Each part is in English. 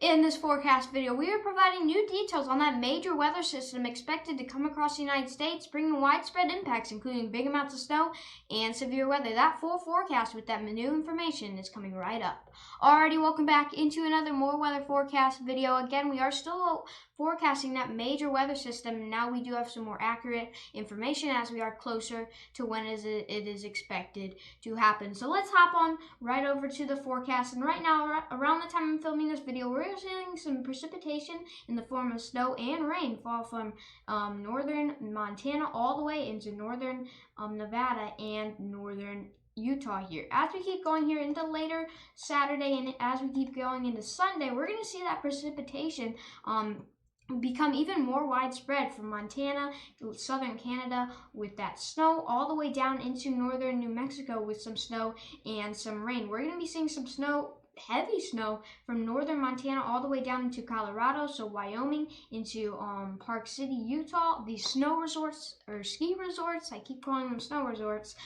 In this forecast video, we are providing new details on that major weather system expected to come across the United States, bringing widespread impacts, including big amounts of snow and severe weather. That full forecast with that new information is coming right up. Alrighty, welcome back into another more weather forecast video. Again, we are still forecasting that major weather system. Now we do have some more accurate information as we are closer to when it is expected to happen. So let's hop on right over to the forecast. And right now, around the time I'm filming this video, we're seeing some precipitation in the form of snow and rain fall from northern Montana all the way into northern Nevada and northern Utah here. As we keep going here into later Saturday and as we keep going into Sunday, we're going to see that precipitation become even more widespread from Montana, southern Canada with that snow, all the way down into northern New Mexico with some snow and some rain. We're going to be seeing some snow, heavy snow from northern Montana all the way down into Colorado, so Wyoming, into Park City, Utah. These snow resorts, or ski resorts, I keep calling them snow resorts,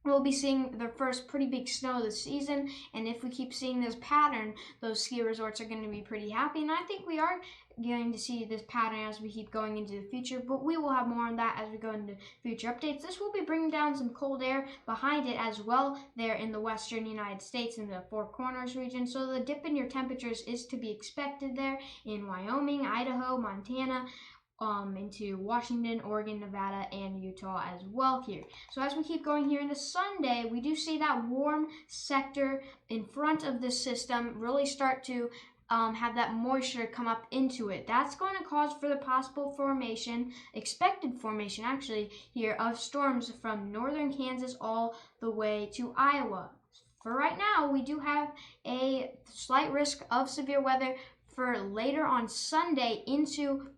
we'll be seeing the first pretty big snow this season, and if we keep seeing this pattern, those ski resorts are going to be pretty happy, and I think we are going to see this pattern as we keep going into the future, but we will have more on that as we go into future updates. This will be bringing down some cold air behind it as well there in the western United States in the Four Corners region, so the dip in your temperatures is to be expected there in Wyoming, Idaho, Montana, into Washington, Oregon, Nevada, and Utah as well here. So as we keep going here into Sunday, we do see that warm sector in front of the system really start to have that moisture come up into it. That's going to cause for the possible formation, expected formation actually here, of storms from northern Kansas all the way to Iowa. For right now, we do have a slight risk of severe weather for later on Sunday into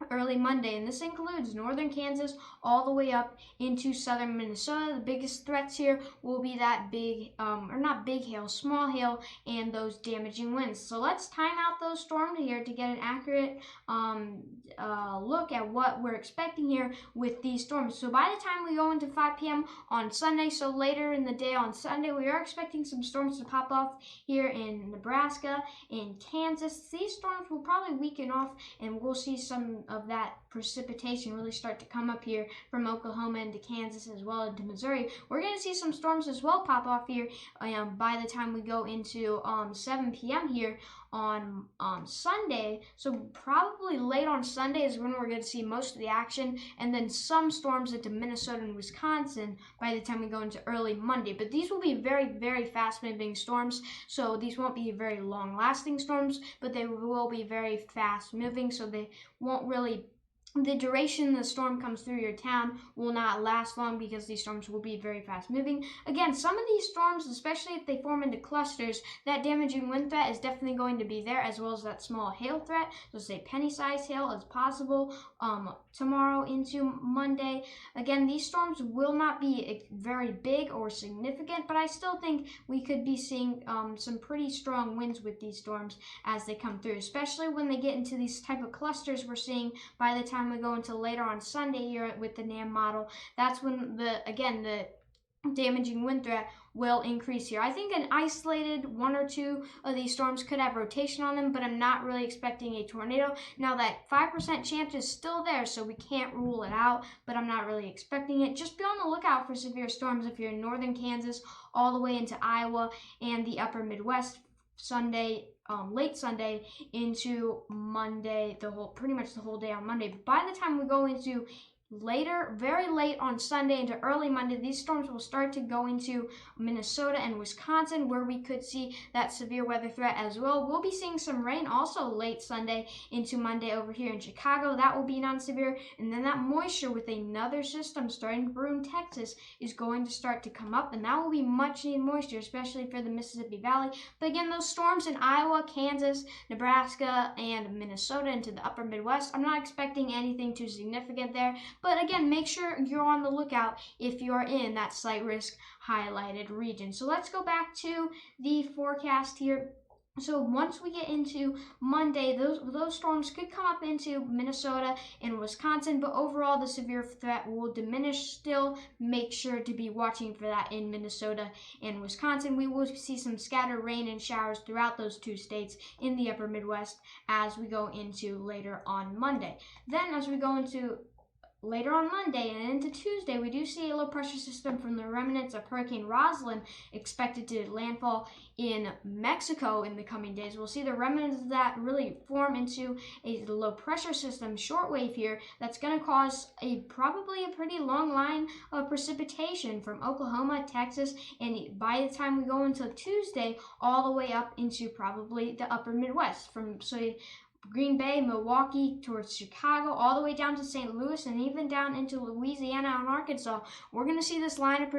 early Monday, and this includes northern Kansas all the way up into southern Minnesota. The biggest threats here will be that big, or not big hail, small hail, and those damaging winds. So let's time out those storms here to get an accurate look at what we're expecting here with these storms. So by the time we go into 5 p.m. on Sunday, so later in the day on Sunday, we are expecting some storms to pop off here in Nebraska and Kansas. These storms will probably weaken off, and we'll see some of that precipitation really start to come up here from Oklahoma into Kansas as well into Missouri. We're going to see some storms as well pop off here by the time we go into 7 p.m. here on Sunday. So probably late on Sunday is when we're going to see most of the action, and then some storms into Minnesota and Wisconsin by the time we go into early Monday. But these will be very, very fast-moving storms, so these won't be very long-lasting storms, but they will be very fast-moving, so they won't really, the duration the storm comes through your town will not last long because these storms will be very fast moving. Again, some of these storms, especially if they form into clusters, that damaging wind threat is definitely going to be there, as well as that small hail threat. So say penny-sized hail is possible tomorrow into Monday. Again, these storms will not be very big or significant, but I still think we could be seeing some pretty strong winds with these storms as they come through, especially when they get into these type of clusters we're seeing by the time we go into later on Sunday here with the NAM model. That's when the damaging wind threat will increase here. I think an isolated one or two of these storms could have rotation on them, but I'm not really expecting a tornado. Now that 5% chance is still there, so we can't rule it out, but I'm not really expecting it. Just be on the lookout for severe storms if you're in northern Kansas all the way into Iowa and the upper Midwest Sunday, late Sunday into Monday, pretty much the whole day on Monday. But by the time we go into later, very late on Sunday into early Monday, these storms will start to go into Minnesota and Wisconsin, where we could see that severe weather threat as well. We'll be seeing some rain also late Sunday into Monday over here in Chicago. That will be non-severe, and then that moisture with another system starting to brew in Texas is going to start to come up, and that will be much needed moisture, especially for the Mississippi Valley. But again, those storms in Iowa, Kansas, Nebraska, and Minnesota into the upper Midwest, I'm not expecting anything too significant there. But again, make sure you're on the lookout if you're in that slight risk highlighted region. So let's go back to the forecast here So once we get into Monday, those storms could come up into Minnesota and Wisconsin, but overall the severe threat will diminish still. Make sure to be watching for that in Minnesota and Wisconsin. We will see some scattered rain and showers throughout those two states in the upper Midwest as we go into later on Monday. Then as we go into later on Monday and into Tuesday, we do see a low pressure system from the remnants of Hurricane Rosalind expected to landfall in Mexico in the coming days. We'll see the remnants of that really form into a low pressure system shortwave here that's going to cause probably a pretty long line of precipitation from Oklahoma, Texas, and by the time we go into Tuesday, all the way up into probably the upper Midwest Green Bay, Milwaukee, towards Chicago, all the way down to St. Louis, and even down into Louisiana and Arkansas. We're going to see this line of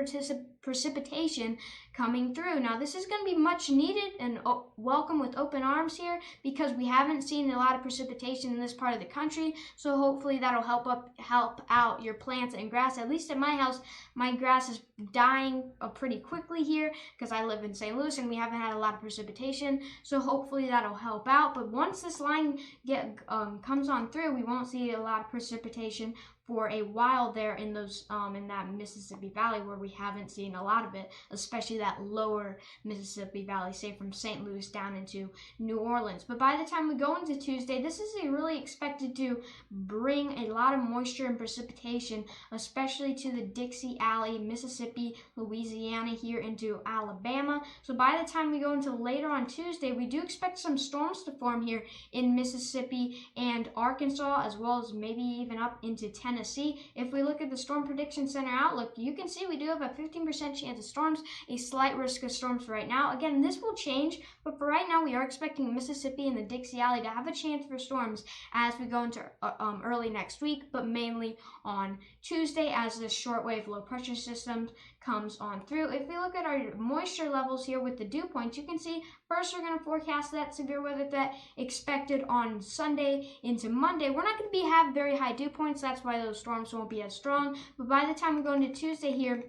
precipitation coming through. Now, this is going to be much needed and welcome with open arms here because we haven't seen a lot of precipitation in this part of the country. So hopefully that'll help out your plants and grass. At least at my house, my grass is dying pretty quickly here because I live in St. Louis and we haven't had a lot of precipitation. So hopefully that'll help out. But once this line comes on through, we won't see a lot of precipitation for a while there in those in that Mississippi Valley where we haven't seen a lot of it, especially that lower Mississippi Valley, say from St. Louis down into New Orleans. But by the time we go into Tuesday, this is really expected to bring a lot of moisture and precipitation, especially to the Dixie Valley, Mississippi, Louisiana, here into Alabama. So by the time we go into later on Tuesday, we do expect some storms to form here in Mississippi and Arkansas, as well as maybe even up into Tennessee. If we look at the Storm Prediction Center outlook, you can see we do have a 15% chance of storms, a slight risk of storms right now. Again, this will change, but for right now, we are expecting Mississippi and the Dixie Valley to have a chance for storms as we go into early next week, but mainly on Tuesday as this shortwave low pressure system comes on through. If we look at our moisture levels here with the dew points, you can see first we're going to forecast that severe weather threat expected on Sunday into Monday. We're not going to have very high dew points. That's why those storms won't be as strong. But by the time we go into Tuesday here,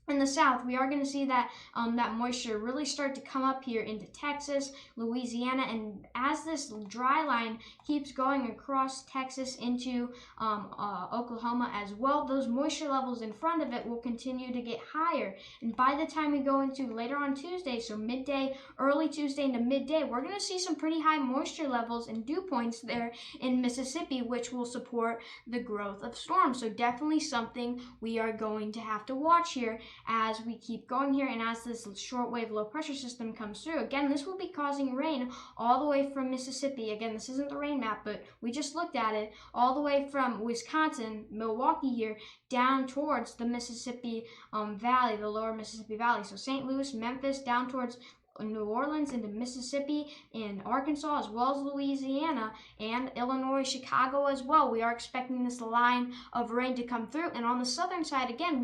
in the south, we are going to see that that moisture really start to come up here into Texas, Louisiana, and as this dry line keeps going across Texas into Oklahoma as well, those moisture levels in front of it will continue to get higher. And by the time we go into later on Tuesday, so midday, early Tuesday into midday, we're going to see some pretty high moisture levels and dew points there in Mississippi, which will support the growth of storms. So definitely something we are going to have to watch here as we keep going here and as this shortwave low pressure system comes through. Again, this will be causing rain all the way from Mississippi. Again, this isn't the rain map, but we just looked at it, all the way from Wisconsin, Milwaukee here, down towards the Mississippi Valley, the lower Mississippi Valley. So St. Louis, Memphis, down towards New Orleans into Mississippi and Arkansas, as well as Louisiana and Illinois, Chicago as well. We are expecting this line of rain to come through. And on the southern side, again,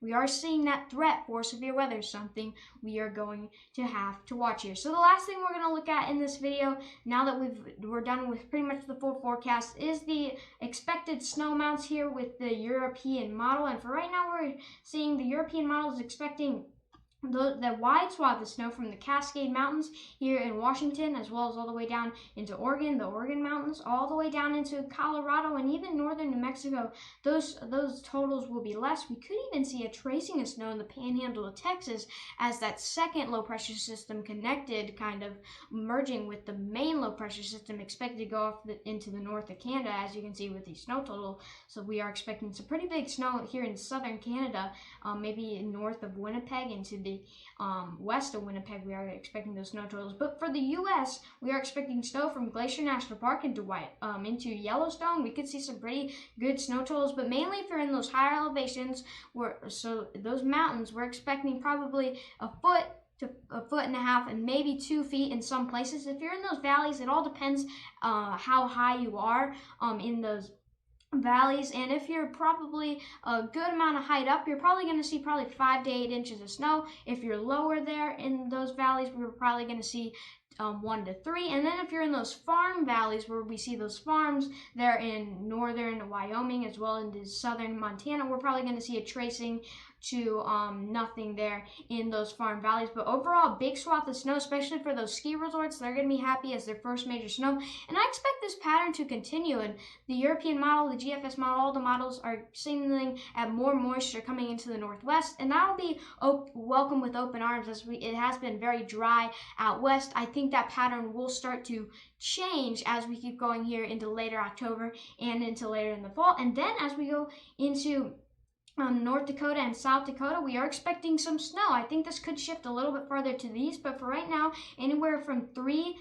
we are seeing that threat for severe weather, something we are going to have to watch here. So the last thing we're going to look at in this video, now that we're done with pretty much the full forecast, is the expected snow amounts here with the European model. And for right now, we're seeing the European model is expecting the wide swath of snow from the Cascade Mountains here in Washington, as well as all the way down into Oregon, the Oregon Mountains, all the way down into Colorado and even northern New Mexico. Those totals will be less. We could even see a tracing of snow in the panhandle of Texas as that second low pressure system connected, kind of merging with the main low pressure system expected to go off into the north of Canada, as you can see with the snow total. So we are expecting some pretty big snow here in southern Canada, maybe north of Winnipeg into the west of Winnipeg. We are expecting those snow totals. But for the U.S., we are expecting snow from Glacier National Park into Yellowstone. We could see some pretty good snow totals, but mainly if you're in those higher elevations, so those mountains, we're expecting probably a foot to a foot and a half and maybe 2 feet in some places. If you're in those valleys, it all depends how high you are in those valleys, and if you're probably a good amount of height up, you're probably going to see probably 5 to 8 inches of snow. If you're lower there in those valleys, we're probably going to see 1 to 3. And then if you're in those farm valleys where we see those farms there in northern Wyoming as well into southern Montana, we're probably going to see a tracing to nothing there in those farm valleys. But overall, big swath of snow, especially for those ski resorts. They're going to be happy as their first major snow. And I expect this pattern to continue. And the European model, the GFS model, all the models are signaling at more moisture coming into the northwest. And that will be welcome with open arms, as it has been very dry out west. I think that pattern will start to change as we keep going here into later October and into later in the fall. And then as we go into North Dakota and South Dakota, we are expecting some snow. I think this could shift a little bit farther to the east, but for right now, anywhere from 3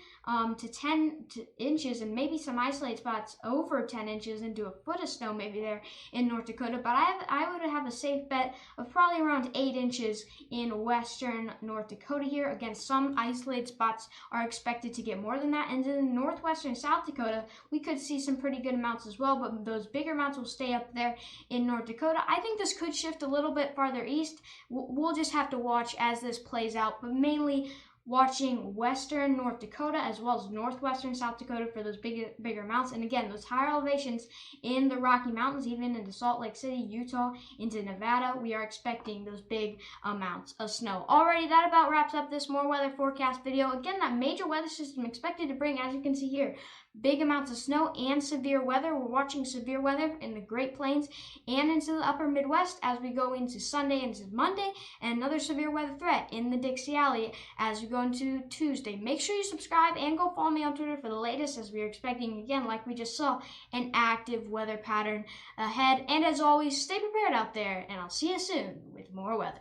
to 10 inches, and maybe some isolated spots over 10 inches into a foot of snow maybe there in North Dakota. But I would have a safe bet of probably around 8 inches in western North Dakota here. Again, some isolated spots are expected to get more than that. And in northwestern South Dakota, we could see some pretty good amounts as well, but those bigger amounts will stay up there in North Dakota. I think this could shift a little bit farther east. We'll just have to watch as this plays out, but mainly watching western North Dakota as well as northwestern South Dakota for those bigger amounts. And again, those higher elevations in the Rocky Mountains, even into Salt Lake City, Utah, into Nevada, we are expecting those big amounts of snow. Alrighty, that about wraps up this more weather forecast video. Again, that major weather system expected to bring, as you can see here, big amounts of snow and severe weather. We're watching severe weather in the Great Plains and into the upper Midwest as we go into Sunday and into Monday, and another severe weather threat in the Dixie Alley as we go into Tuesday. Make sure you subscribe and go follow me on Twitter for the latest, as we are expecting, again, like we just saw, an active weather pattern ahead. And as always, stay prepared out there, and I'll see you soon with more weather.